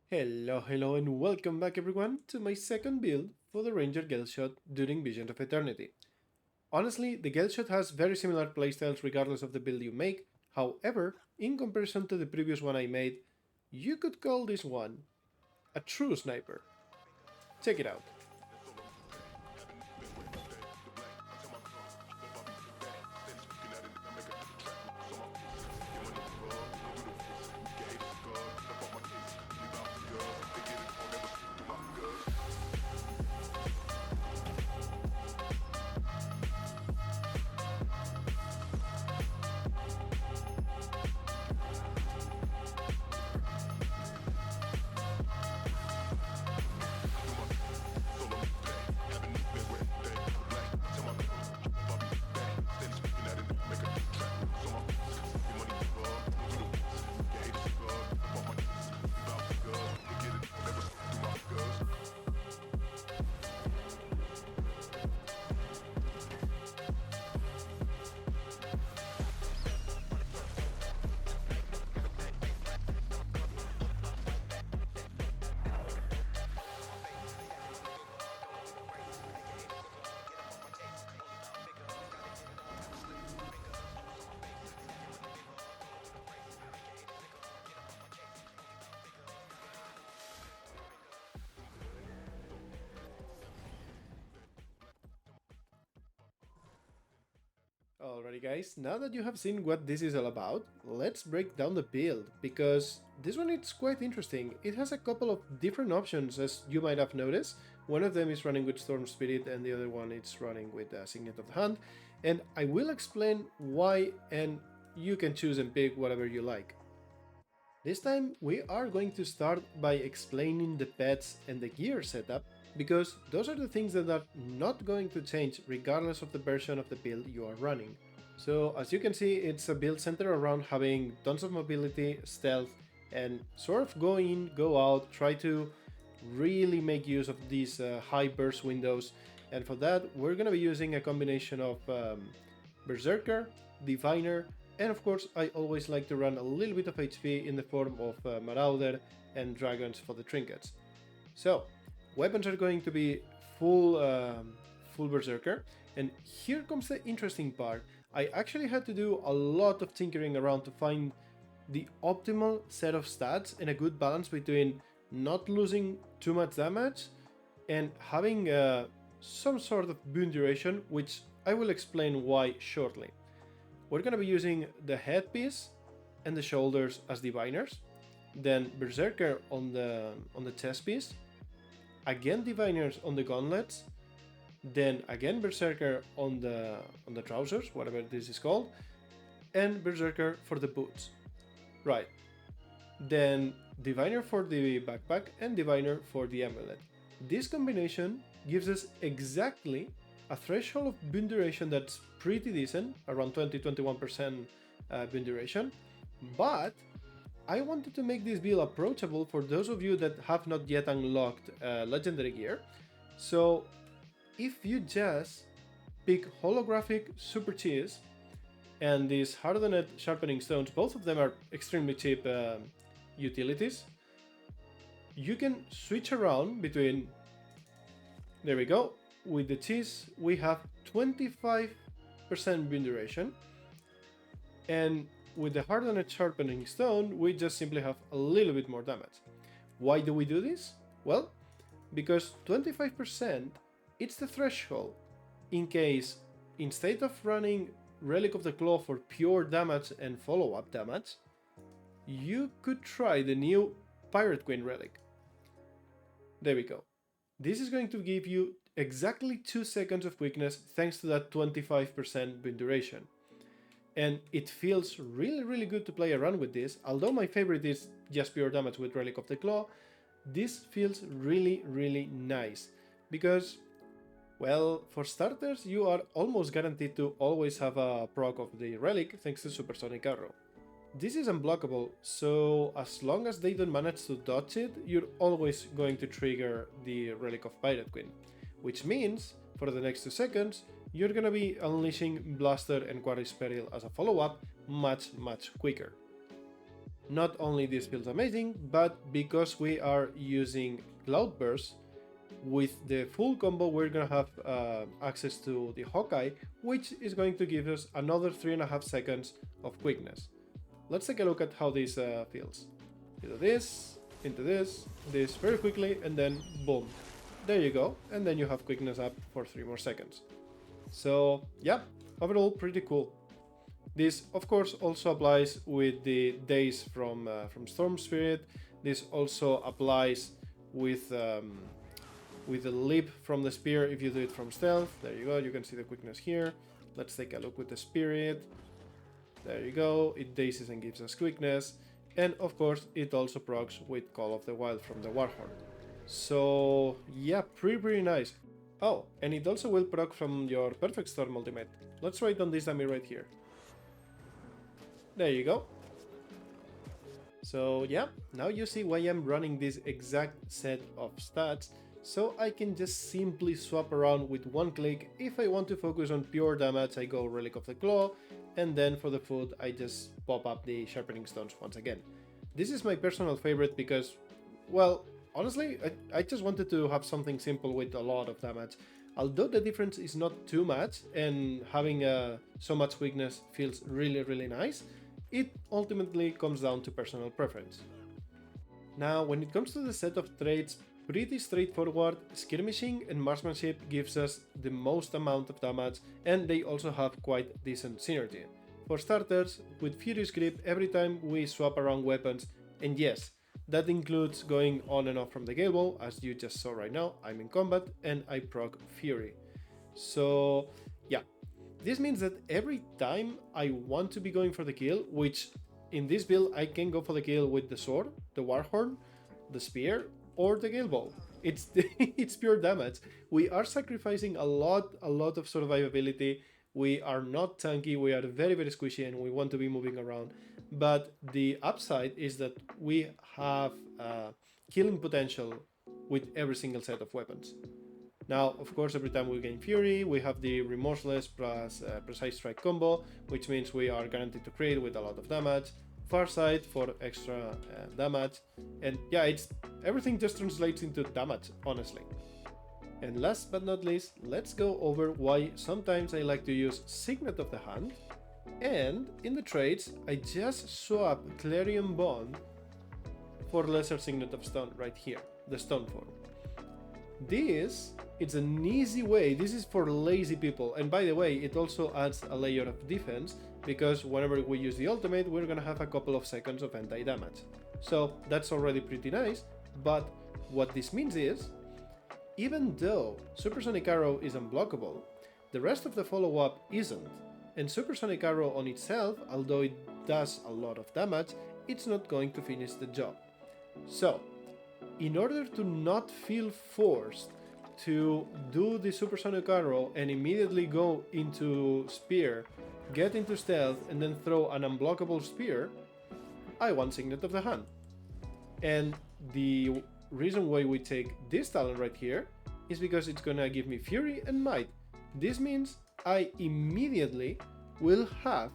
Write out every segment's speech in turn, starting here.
Hello and welcome back everyone to my second build for the Ranger Galeshot during Vision of Eternity. Honestly, the Galeshot has very similar playstyles regardless of the build you make, however, in comparison to the previous one I made, you could call this one a true sniper. Check it out. Alrighty guys, now that you have seen what this is all about, let's break down the build, because this one is quite interesting. It has a couple of different options as you might have noticed. One of them is running with Storm Spirit and the other one is running with Signet of the Hand, and I will explain why and you can choose and pick whatever you like. This time we are going to start by explaining the pets and the gear setup, because those are the things that are not going to change regardless of the version of the build you are running. So as you can see, it's a build centered around having tons of mobility, stealth, and sort of go in, go out, try to really make use of these high burst windows. And for that, we're going to be using a combination of Berserker, Diviner, and of course, I always like to run a little bit of HP in the form of Marauder and Dragons for the trinkets. So, weapons are going to be full Berserker, and here comes the interesting part. I actually had to do a lot of tinkering around to find the optimal set of stats and a good balance between not losing too much damage and having some sort of boon duration, which I will explain why shortly. We're going to be using the headpiece and the shoulders as diviners, then Berserker on the chest piece, again diviners on the gauntlets, then again Berserker on the trousers, whatever this is called, and Berserker for the boots. Right. Then diviner for the backpack and diviner for the amulet. This combination gives us exactly a threshold of boon duration that's pretty decent, around 20-21% boon duration, but I wanted to make this build approachable for those of you that have not yet unlocked legendary gear. So if you just pick holographic super cheese and these hardened sharpening stones, both of them are extremely cheap utilities, you can switch around between, there we go. With the cheese, we have 25% boon duration, and with the hardened sharpening stone, we just simply have a little bit more damage. Why do we do this? Well, because 25%, it's the threshold. In case, instead of running Relic of the Claw for pure damage and follow-up damage, you could try the new Pirate Queen Relic. There we go. This is going to give you exactly 2 seconds of weakness thanks to that 25% boon duration. And it feels really good to play around with this. Although my favorite is just pure damage with Relic of the Claw, this feels really nice. Because, well, for starters, you are almost guaranteed to always have a proc of the Relic thanks to Supersonic Arrow. This is unblockable, so as long as they don't manage to dodge it, you're always going to trigger the Relic of Pirate Queen. Which means, for the next 2 seconds, you're gonna be unleashing Blaster and Quarry's Peril as a follow-up much quicker. Not only this feels amazing, but because we are using Cloudburst, with the full combo we're gonna have access to the Hawkeye, which is going to give us another 3.5 seconds of quickness. Let's take a look at how this feels. You do this, into this very quickly, and then boom. There you go, and then you have quickness up for 3 more seconds. So yeah, overall pretty cool. This of course also applies with the days from Storm Spirit. This also applies with the leap from the spear if you do it from stealth. There you go, you can see the quickness here. Let's take a look with the spirit. There you go, it dazes and gives us quickness. And of course it also procs with Call of the Wild from the Warhorn. So yeah, pretty nice. Oh, and it also will proc from your Perfect Storm ultimate. Let's try it on this dummy right here. There you go. So yeah, now you see why I'm running this exact set of stats, so I can just simply swap around with one click. If I want to focus on pure damage, I go Relic of the Claw, and then for the food I just pop up the Sharpening Stones once again. This is my personal favorite because, well, honestly, I just wanted to have something simple with a lot of damage. Although the difference is not too much, and having so much weakness feels really nice, it ultimately comes down to personal preference. Now, when it comes to the set of traits, pretty straightforward. Skirmishing and marksmanship gives us the most amount of damage, and they also have quite decent synergy. For starters, with Furious Grip, every time we swap around weapons, and yes, that includes going on and off from the Galebow, as you just saw right now. I'm in combat and I proc Fury. So yeah, this means that every time I want to be going for the kill, which in this build I can go for the kill with the sword, the Warhorn, the spear, or the Galebow. It's pure damage. We are sacrificing a lot of survivability. We are not tanky, we are very squishy, and we want to be moving around. But the upside is that we have killing potential with every single set of weapons. Now, of course, every time we gain Fury, we have the Remorseless plus Precise Strike combo, which means we are guaranteed to crit with a lot of damage. Farsight for extra damage, and yeah, everything just translates into damage, honestly. And last but not least, let's go over why sometimes I like to use Signet of the Hand, and in the traits, I just swap Clarion Bond for Lesser Signet of Stone right here, the Stone form. It's an easy way. This is for lazy people, and by the way, it also adds a layer of defense, because whenever we use the ultimate, we're gonna have a couple of seconds of anti-damage. So that's already pretty nice, but what this means is, even though Supersonic Arrow is unblockable, the rest of the follow-up isn't, and Supersonic Arrow on itself, although it does a lot of damage, it's not going to finish the job. So, in order to not feel forced to do the Supersonic Arrow and immediately go into Spear, get into Stealth, and then throw an unblockable Spear, I want Signet of the Hand. And the reason why we take this talent right here is because it's gonna give me Fury and Might. This means I immediately will have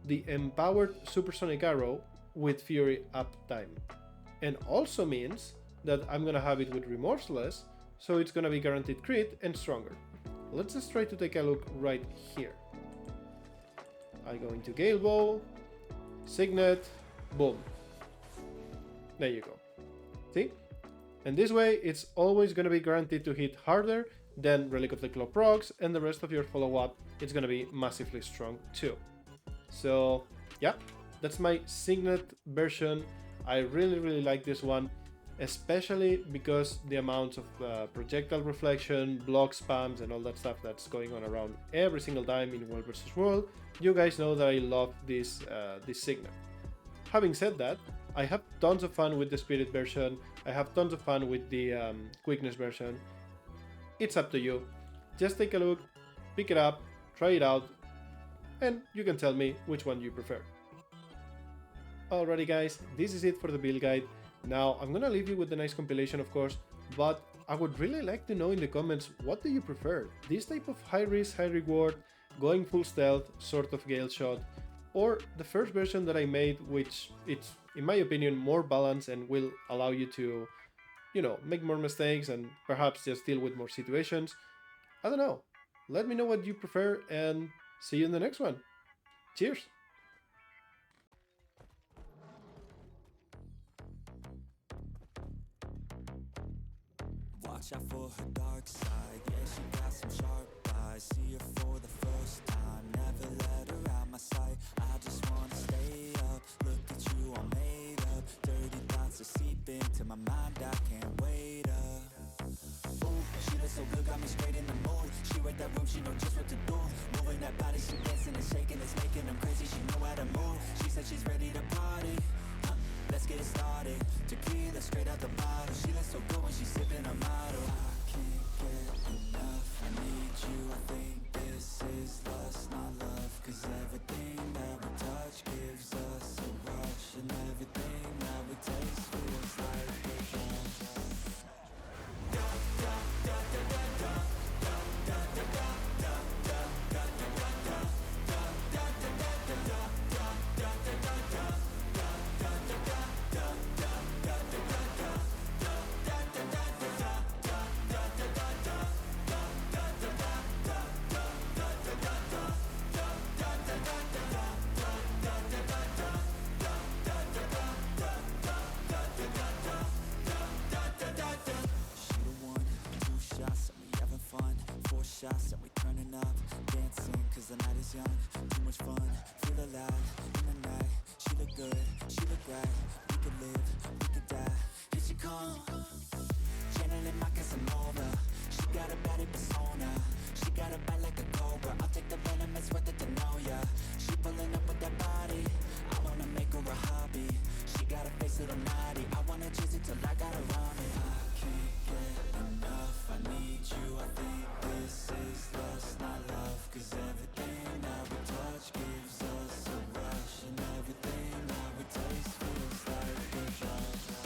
the empowered Supersonic Arrow with Fury uptime. And also means that I'm gonna have it with Remorseless, so it's gonna be guaranteed crit and stronger. Let's just try to take a look right here. I go into Galebow, Signet, boom. There you go. See? And this way, it's always gonna be guaranteed to hit harder than Relic of the Claw procs, and the rest of your follow-up, it's gonna be massively strong too. So yeah, that's my Signet version. I really like this one, especially because the amount of projectile reflection, block spams, and all that stuff that's going on around every single time in World vs. World. You guys know that I love this Signet. Having said that, I have tons of fun with the Spirit version, I have tons of fun with the Quickness version. It's up to you. Just take a look, pick it up, try it out, and you can tell me which one you prefer. Alrighty guys, this is it for the build guide. Now, I'm gonna leave you with a nice compilation, of course, but I would really like to know in the comments, what do you prefer? This type of high risk, high reward, going full stealth, sort of Galeshot, or the first version that I made, which it's in my opinion, more balanced and will allow you to, make more mistakes and perhaps just deal with more situations. I don't know. Let me know what you prefer and see you in the next one. Cheers! Watch out for her dark side. Yeah, she got some sharp eyes. See her for the first time. Never let her out my sight. I just wanna stay up. Look at you all made up. Dirty thoughts are seeping into my mind. I can't wait up. Ooh, she looks so good, got me straight in the mood. She read that room, she know just what to do. Moving that body, she dancing and shaking. It's making them crazy, she know how to move. She said she's ready to party. Let's get it started. Tequila straight out the bottle. She looks so good when she's sipping a model. I can't get enough. I need you. I think this is lust, not love. Cause everything that we touch gives us a rush. And everything that we taste feels like a drug. Shots and we turning up, dancing cause the night is young. Too much fun, feel alive in the night. She look good, she look right. We could live, we could die. Here she come, channeling my Casanova. She got a body persona. She got a bite like a cobra. I'll take the venom, it's worth it to know ya. She pulling up with that body. I wanna make her a hobby. She got a face little naughty. I wanna chase it till I got her on me. I can't get enough. I need you. I think this is lust, not love. Cause everything that we touch gives us a rush. And everything that we taste feels like a drug.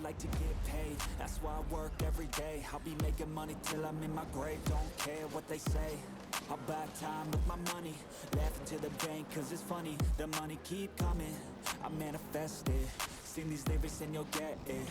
like to get paid, that's why I work every day. I'll be making money till I'm in my grave, don't care what they say. I'll buy time with my money, laughing to the bank cause it's funny. The money keep coming, I manifest it. Sing these lyrics and you'll get it.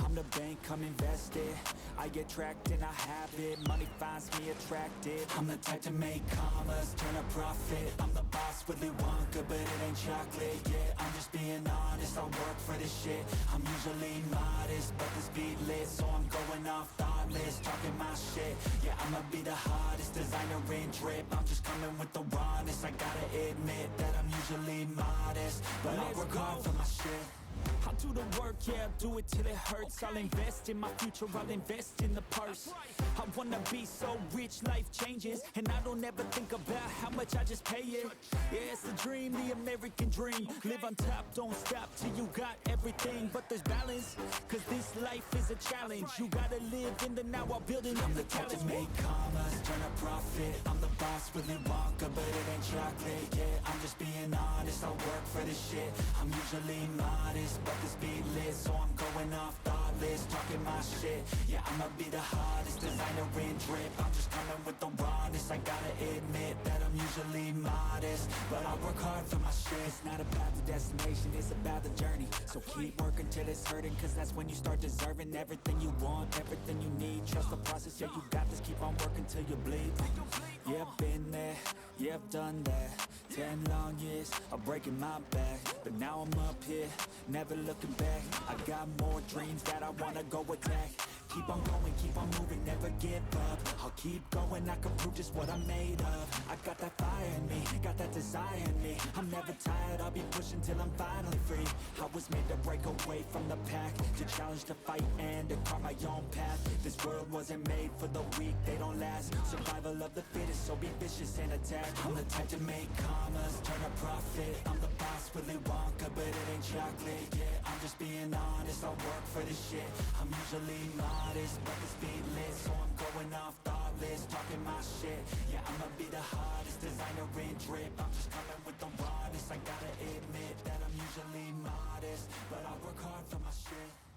I'm the bank, come invest it. I attract and I have it. Money finds me attractive. I'm the type to make commas, turn a profit. I'm the boss, Willy Wonka, but it ain't chocolate. Yeah, I'm just being honest, I work for this shit. I'm usually modest, but this beat lit, so I'm going off thoughtless, talking my shit. Yeah, I'ma be the hottest designer in drip. I'm just coming with the rawness. I gotta admit that I'm usually modest, but I work hard for my shit. I'll do the work, yeah, I'll do it till it hurts. I'll invest in my future, I'll invest in the purse. I wanna be so rich, life changes, and I don't ever think about how much I just pay it. Yeah, it's the dream, the American dream. Live on top, don't stop till you got everything. But there's balance, cause this life is a challenge. You gotta live in the now while building up the talent. I'm the type to make commas, turn a profit. I'm the boss, Willy Wonka, but it ain't chocolate. Yeah, I'm just being honest, I work for this shit. I'm usually modest, but this beat lit, so I'm going off thoughtless, talking my shit. Yeah, I'ma be the hottest designer in drip. I'm just coming with the rawness. I gotta admit that I'm usually modest, but I work hard for my shit. It's not about the destination, it's about the journey. So keep working till it's hurting, cause that's when you start deserving everything you want, everything you need. Trust the process, yeah, you got this. Keep on working till you bleed. Yeah, I've been there, yeah, I've done that. 10 long years of breaking my back, but now I'm up here, never looking back. I got more dreams that I wanna go attack. Keep on going, keep on moving, never give up. I'll keep going, I can prove just what I'm made of. I got that fire in me, got that desire in me. I'm never tired, I'll be pushing till I'm finally free. I was made to break away from the pack, to challenge, to fight, and to carve my own path. This world wasn't made for the weak, they don't last. Survival of the fittest, so be vicious and attack. I'm the type to make commas, turn a profit. I'm the boss, Willy Wonka, but it ain't chocolate. Yeah, I'm just being honest, I work for this shit. I'm usually modest, but this beat lit, so I'm going off thoughtless, talking my shit. Yeah, I'ma be the hottest designer in drip. I'm just coming with the rawness. I gotta admit that I'm usually modest, but I work hard for my shit.